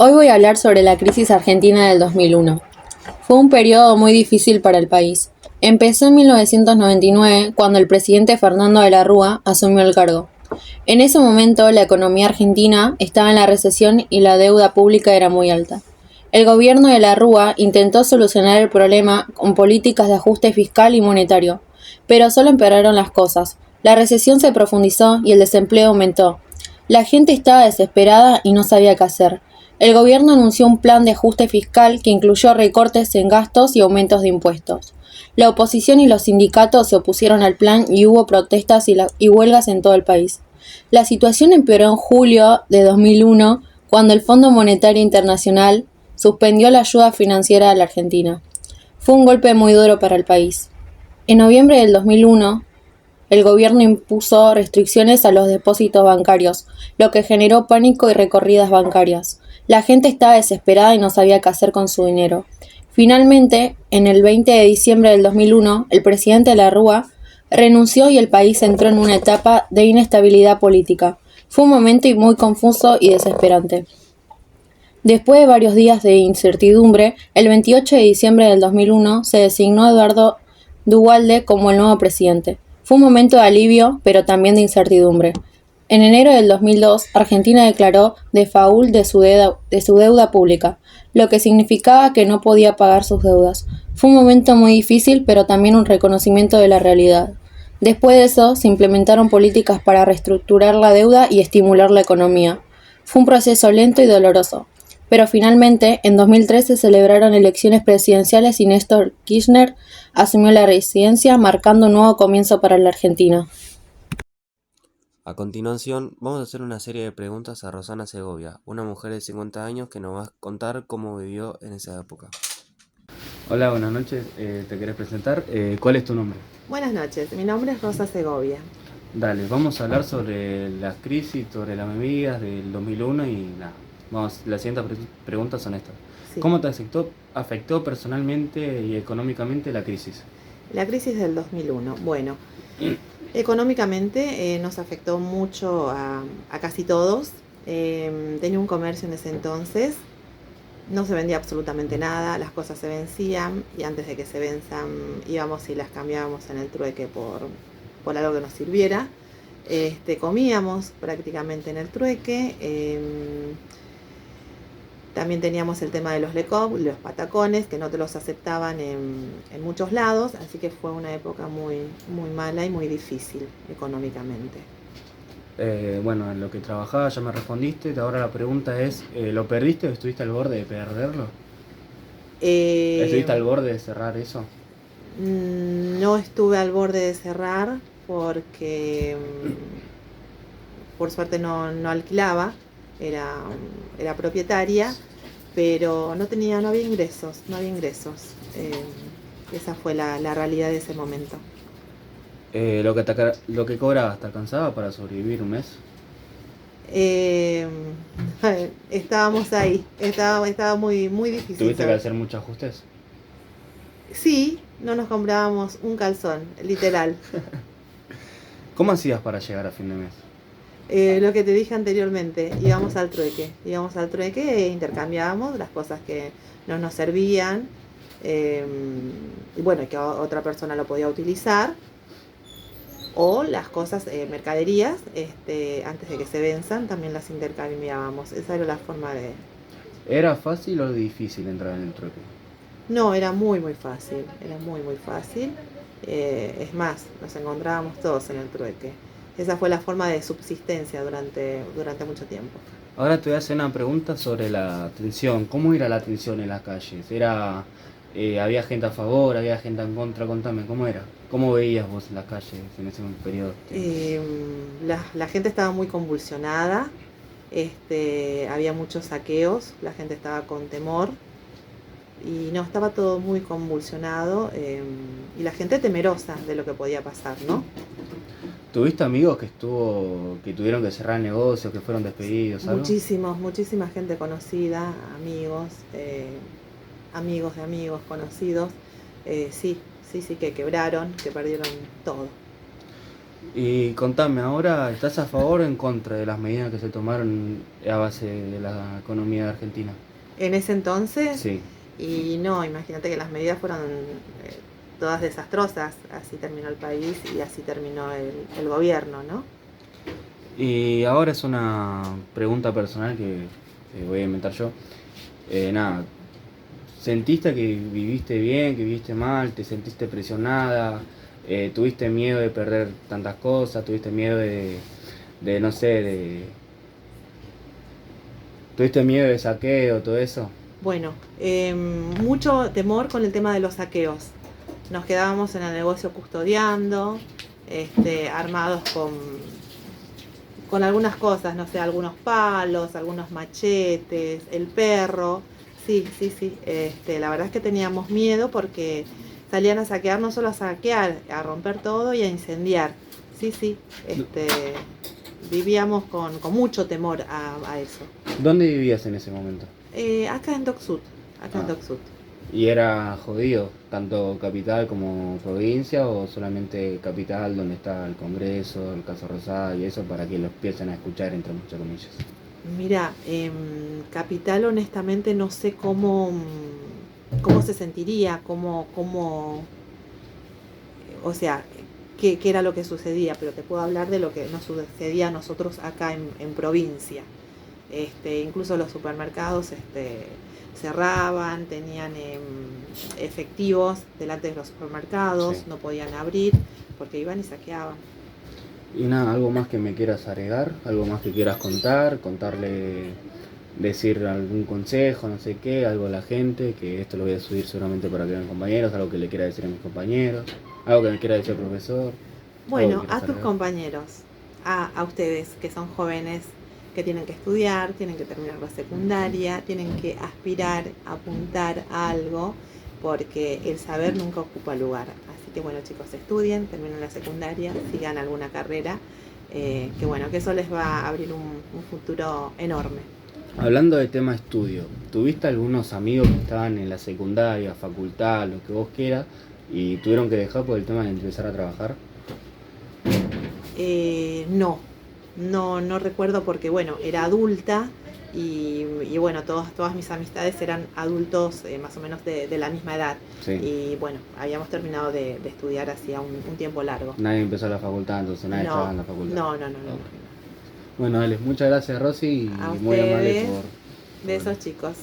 Hoy voy a hablar sobre la crisis argentina del 2001. Fue un periodo muy difícil para el país. Empezó en 1999, cuando el presidente Fernando de la Rúa asumió el cargo. En ese momento, la economía argentina estaba en la recesión y la deuda pública era muy alta. El gobierno de la Rúa intentó solucionar el problema con políticas de ajuste fiscal y monetario, pero solo empeoraron las cosas. La recesión se profundizó y el desempleo aumentó. La gente estaba desesperada y no sabía qué hacer. El gobierno anunció un plan de ajuste fiscal que incluyó recortes en gastos y aumentos de impuestos. La oposición y los sindicatos se opusieron al plan y hubo protestas y huelgas en todo el país. La situación empeoró en julio de 2001, cuando el Fondo Monetario Internacional suspendió la ayuda financiera a la Argentina. Fue un golpe muy duro para el país. En noviembre del 2001, el gobierno impuso restricciones a los depósitos bancarios, lo que generó pánico y recorridas bancarias. La gente estaba desesperada y no sabía qué hacer con su dinero. Finalmente, en el 20 de diciembre del 2001, el presidente de la Rúa renunció y el país entró en una etapa de inestabilidad política. Fue un momento muy confuso y desesperante. Después de varios días de incertidumbre, el 28 de diciembre del 2001 se designó a Eduardo Duhalde como el nuevo presidente. Fue un momento de alivio, pero también de incertidumbre. En enero del 2002, Argentina declaró default de su deuda pública, lo que significaba que no podía pagar sus deudas. Fue un momento muy difícil, pero también un reconocimiento de la realidad. Después de eso, se implementaron políticas para reestructurar la deuda y estimular la economía. Fue un proceso lento y doloroso, pero finalmente, en 2013 se celebraron elecciones presidenciales y Néstor Kirchner asumió la presidencia, marcando un nuevo comienzo para la Argentina. A continuación, vamos a hacer una serie de preguntas a Rosana Segovia, una mujer de 50 años que nos va a contar cómo vivió en esa época. Hola, buenas noches. ¿Te querés presentar? ¿Cuál es tu nombre? Buenas noches, mi nombre es Rosa Segovia. Dale, vamos a hablar sobre las crisis, sobre las medidas del 2001 y nada. Las siguientes preguntas son estas. Sí. ¿Cómo te afectó personalmente y económicamente la crisis? La crisis del 2001. Bueno, económicamente nos afectó mucho a casi todos. Tenía un comercio en ese entonces, no se vendía absolutamente nada, las cosas se vencían y antes de que se venzan íbamos y las cambiábamos en el trueque por algo que nos sirviera. Comíamos prácticamente en el trueque. También teníamos el tema de los lecop, los patacones, que no te los aceptaban en muchos lados, así que fue una época muy, muy mala y muy difícil económicamente. Bueno, en lo que trabajaba ya me respondiste, ahora la pregunta es, ¿lo perdiste o estuviste al borde de perderlo? ¿Estuviste al borde de cerrar eso? No estuve al borde de cerrar porque por suerte no alquilaba, era propietaria, pero no había ingresos. Esa fue la realidad de ese momento. Lo que cobrabas, ¿te alcanzaba para sobrevivir un mes? Estábamos ahí, estaba muy, muy difícil. ¿Tuviste que hacer muchos ajustes? Sí, no nos comprábamos un calzón, literal. ¿Cómo hacías para llegar a fin de mes? Lo que te dije anteriormente, íbamos al trueque e intercambiábamos las cosas que no nos servían, y bueno, que otra persona lo podía utilizar, o las cosas, mercaderías, antes de que se venzan, también las intercambiábamos. Esa era la forma de... ¿Era fácil o difícil entrar en el trueque? No, era muy muy fácil, es más, nos encontrábamos todos en el trueque. Esa fue la forma de subsistencia durante mucho tiempo. Ahora te voy a hacer una pregunta sobre la atención. ¿Cómo era la atención en las calles? ¿Había gente a favor, había gente en contra? Contame, ¿cómo era? ¿Cómo veías vos las calles en ese periodo? La gente estaba muy convulsionada, había muchos saqueos, la gente estaba con temor y no, estaba todo muy convulsionado, y la gente temerosa de lo que podía pasar, ¿no? ¿Tuviste amigos que tuvieron que cerrar negocios, que fueron despedidos? ¿Algo? Muchísima gente conocida, amigos, amigos de amigos conocidos, sí, que quebraron, que perdieron todo. Y contame, ahora, ¿estás a favor o en contra de las medidas que se tomaron a base de la economía de Argentina? En ese entonces, Sí. y no, imagínate que las medidas fueron todas desastrosas, así terminó el país y así terminó el gobierno, ¿no? Y ahora es una pregunta personal que voy a inventar yo. Nada, ¿sentiste que viviste bien, que viviste mal? ¿Te sentiste presionada? ¿Tuviste miedo de perder tantas cosas? ¿Tuviste miedo de no sé, ¿tuviste miedo de saqueo, todo eso? Bueno, mucho temor con el tema de los saqueos. Nos quedábamos en el negocio custodiando, armados con algunas cosas, no sé, algunos palos, algunos machetes, el perro. Sí, sí, sí. La verdad es que teníamos miedo porque salían a saquear, no solo a saquear, a romper todo y a incendiar. Sí, sí. Vivíamos con mucho temor a eso. ¿Dónde vivías en ese momento? Acá en Dock Sud, acá en Ah. Dock Sud. ¿Y era jodido, tanto capital como provincia, o solamente capital donde está el Congreso, el Caso Rosada y eso, para que lo empiecen a escuchar entre muchas comillas? Mira, Capital honestamente no sé cómo se sentiría, o sea, qué era lo que sucedía, pero te puedo hablar de lo que nos sucedía a nosotros acá en provincia. Incluso los supermercados cerraban, tenían efectivos delante de los supermercados, Sí. no podían abrir porque iban y saqueaban. Y nada, algo más que me quieras agregar, algo más que quieras contarle, decir algún consejo, no sé qué, algo a la gente, que esto lo voy a subir seguramente para que vean compañeros, algo que le quiera decir a mis compañeros, algo que me quiera decir el profesor. Bueno, a tus compañeros, a ustedes que son jóvenes, que tienen que estudiar, tienen que terminar la secundaria, tienen que aspirar, apuntar a algo, porque el saber nunca ocupa lugar. Así que bueno, chicos, estudien, terminen la secundaria, sigan alguna carrera, que bueno, que eso les va a abrir un futuro enorme. Hablando de tema estudio, ¿tuviste algunos amigos que estaban en la secundaria, facultad, lo que vos quieras, y tuvieron que dejar por el tema de empezar a trabajar? No recuerdo porque bueno, era adulta y bueno, todas mis amistades eran adultos más o menos de la misma edad. Sí. Y bueno, habíamos terminado de estudiar hacía un tiempo largo. Nadie empezó la facultad, entonces nadie estaba en la facultad. No. Bueno, dale, muchas gracias Rosy y A muy amable ustedes. por... Besos, chicos.